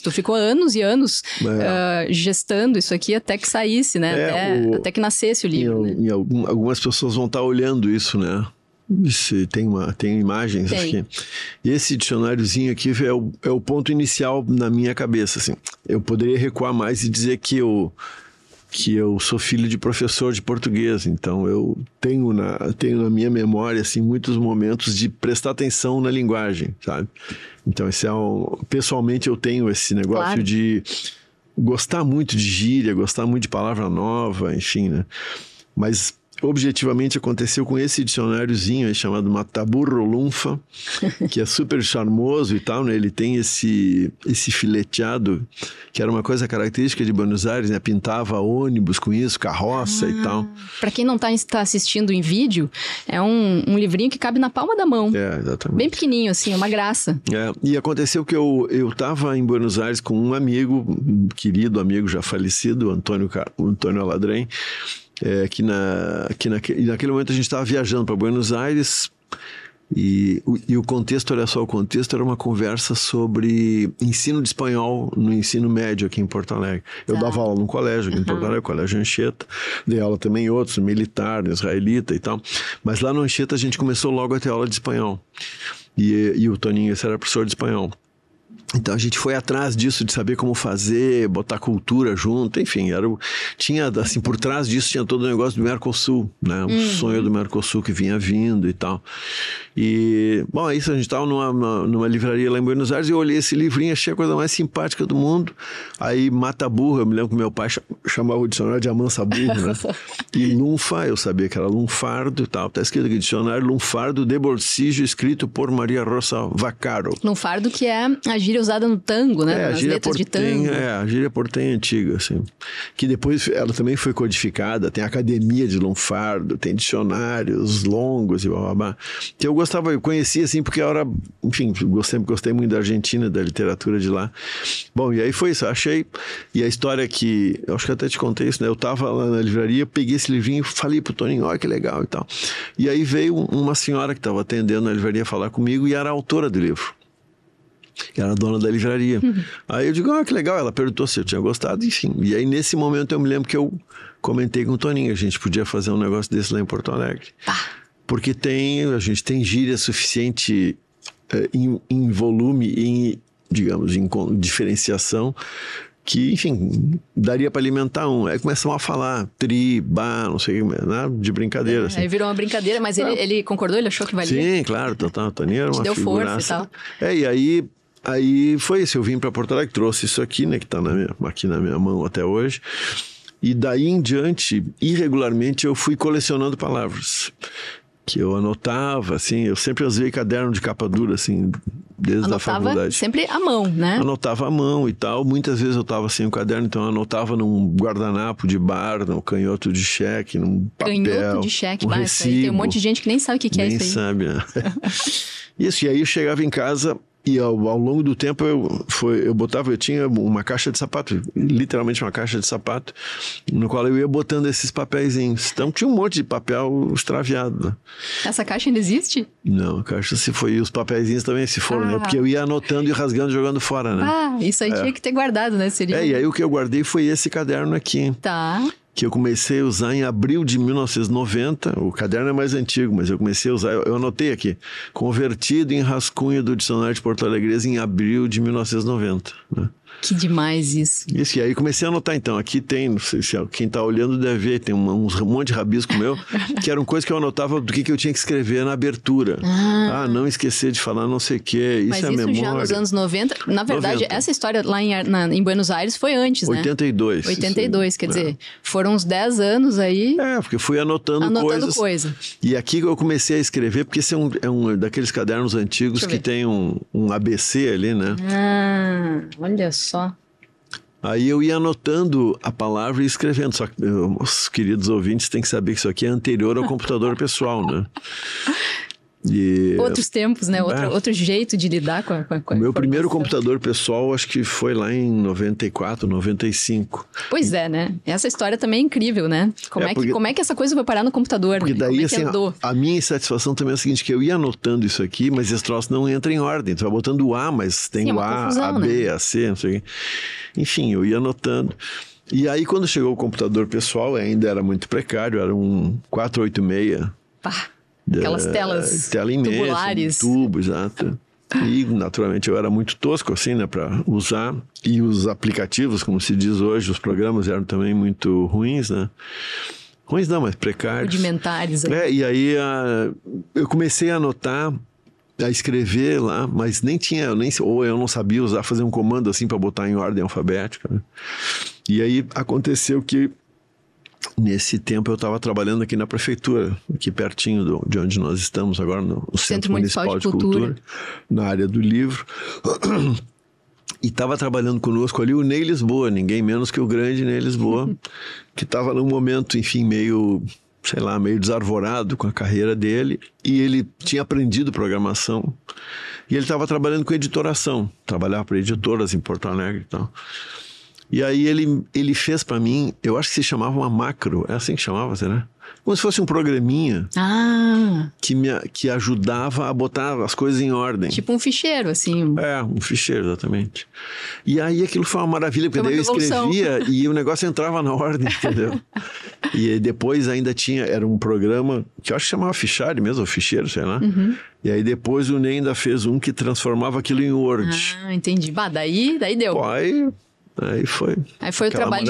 Tu ficou anos e anos gestando isso aqui até que saísse, né? Até que nascesse o livro. Algumas pessoas vão estar olhando isso, né? Tem imagens aqui. E esse dicionáriozinho aqui é o ponto inicial na minha cabeça, assim. Eu poderia recuar mais e dizer que eu sou filho de professor de português, então eu tenho na minha memória, assim, muitos momentos de prestar atenção na linguagem, sabe? Então pessoalmente eu tenho esse negócio de gostar muito de gíria, gostar muito de palavra nova, enfim, né? Mas objetivamente aconteceu com esse dicionáriozinho aí chamado Mataburro Lunfa, que é super charmoso e tal, né? Ele tem esse fileteado, que era uma coisa característica de Buenos Aires, né? Pintava ônibus com isso, carroça e tal. Para quem não está assistindo em vídeo, é um livrinho que cabe na palma da mão. Exatamente. Bem pequenininho, assim, é uma graça. E aconteceu que eu estava em Buenos Aires com um amigo, um querido amigo já falecido, Antônio Aladrem, que naquele momento a gente estava viajando para Buenos Aires e o contexto, olha só, o contexto era uma conversa sobre ensino de espanhol no ensino médio aqui em Porto Alegre. Eu dava aula num colégio aqui em Porto Alegre, Colégio Anchieta, dei aula também em outros, militar, israelita e tal, mas lá no Anchieta a gente começou logo a ter aula de espanhol e o Toninho, esse era professor de espanhol. Então a gente foi atrás disso, de saber como fazer, botar cultura junto, enfim, tinha, assim, por trás disso tinha todo o negócio do Mercosul, né? Sonho do Mercosul que vinha vindo e tal. E, bom, é isso, a gente estava numa livraria lá em Buenos Aires e eu olhei esse livrinho, achei a coisa mais simpática do mundo. Aí Mata Burro, eu me lembro que meu pai chamava o dicionário de Amansa Burro, né? E Lunfa, eu sabia que era lunfardo e tal, tá escrito aqui, dicionário lunfardo de bolsillo, escrito por Maria Rosa Vaccaro. Lunfardo, que é a gíria usada no tango, né? Nas letras de tango. A gíria portenha antiga, assim. Que depois ela também foi codificada, tem academia de lunfardo, tem dicionários longos e blá blá blá. Que eu conhecia assim, porque enfim, gostei muito da Argentina, da literatura de lá. Bom, e aí foi isso, achei. E a história eu acho que até te contei isso, né? Eu tava lá na livraria, peguei esse livrinho, falei pro Toninho, olha que legal e tal. E aí veio uma senhora que estava atendendo na livraria falar comigo e era a autora do livro. Era a dona da livraria. Aí eu digo, que legal, ela perguntou se eu tinha gostado, enfim. E aí nesse momento eu me lembro que eu comentei com o Toninho, a gente podia fazer um negócio desse lá em Porto Alegre. Porque a gente tem gíria suficiente em volume, digamos, em diferenciação, que, enfim, daria para alimentar um. Aí começam a falar não sei o que, nada de brincadeira. Assim. Aí virou uma brincadeira, mas ele concordou? Ele achou que valia? Sim, claro, o Toninho era uma deu figuraça. Força e tal. E aí foi isso, eu vim para Porto Alegre, trouxe isso aqui, né, que está aqui na minha mão até hoje. E daí em diante, irregularmente, eu fui colecionando palavras. Que eu anotava, assim, eu sempre usei caderno de capa dura, assim, desde a faculdade. Anotava sempre à mão, né? Anotava à mão e tal. Muitas vezes eu estava sem o caderno, então eu anotava num guardanapo de bar, num canhoto de cheque, num papel. Canhoto de cheque, recibo. Aí tem um monte de gente que nem sabe o que é isso aí. Nem sabe, né? Isso, e aí eu chegava em casa e ao longo do tempo eu tinha uma caixa de sapato, literalmente uma caixa de sapato, no qual eu ia botando esses papeizinhos. Então tinha um monte de papel extraviado, né? Essa caixa ainda existe? Não, a caixa se foi, e os papeizinhos também se foram, né? Porque eu ia anotando e rasgando, jogando fora, né? Isso aí tinha que ter guardado, né? E aí o que eu guardei foi esse caderno aqui. Tá. Que eu comecei a usar em abril de 1990, o caderno é mais antigo, mas eu comecei a usar, eu anotei aqui, convertido em rascunho do dicionário de Porto Alegre em abril de 1990, né? Que demais isso. Isso, e aí comecei a anotar, então, aqui tem, não sei se quem tá olhando deve ver, tem um monte de rabisco meu, que eram coisas que eu anotava do que eu tinha que escrever na abertura. Não esquecer de falar não sei o quê, mas isso é isso memória. Já nos anos 90, na verdade, essa história lá em Buenos Aires foi antes, né? 82. 82, quer dizer, foram uns 10 anos aí. Porque fui anotando coisas. E aqui eu comecei a escrever, porque esse é um daqueles cadernos antigos que tem um ABC ali, né? Olha só. Aí eu ia anotando a palavra e escrevendo. Só que os queridos ouvintes têm que saber que isso aqui é anterior ao computador pessoal, né? Outros tempos, né? Outro jeito de lidar com a meu primeiro computador pessoal, acho que foi lá em 94, 95. Pois é, né? Essa história também é incrível, né? Como é que essa coisa foi parar no computador? Porque daí, como é assim, a minha insatisfação também é a seguinte, que eu ia anotando isso aqui, mas esse troço não entra em ordem. Tu vai botando o A, mas tem o A, confusão, a B, a C, não sei o quê. Enfim, eu ia anotando. E aí, quando chegou o computador pessoal, ainda era muito precário, era um 486. Pá! Aquelas telas tubulares. Tubo, exato. E, naturalmente, eu era muito tosco, assim, né, para usar. E os aplicativos, como se diz hoje, os programas eram também muito ruins, né? Ruins não, mas precários. Rudimentares. E aí eu comecei a anotar, a escrever lá, mas ou eu não sabia fazer um comando assim para botar em ordem alfabética, né? E aí aconteceu que nesse tempo eu estava trabalhando aqui na prefeitura, aqui pertinho de onde nós estamos agora, no Centro Municipal de Cultura, na área do livro. E estava trabalhando conosco ali o Ney Lisboa, ninguém menos que o grande Ney Lisboa, que estava num momento, enfim, meio desarvorado com a carreira dele, e ele tinha aprendido programação, e ele estava trabalhando com editoração, trabalhava para editoras em Porto Alegre e tal. E aí ele fez para mim, eu acho que se chamava uma macro, é assim que chamava, será? Como se fosse um programinha que ajudava a botar as coisas em ordem. Tipo um ficheiro, assim. Um ficheiro, exatamente. E aí aquilo foi uma maravilha, porque daí eu escrevia e o negócio entrava na ordem, entendeu? E depois ainda era um programa que eu acho que chamava fichário mesmo, ou ficheiro, sei lá. Uhum. E aí depois o Ney ainda fez um que transformava aquilo em Word. Entendi. Daí deu. Aí foi. Aí foi o trabalho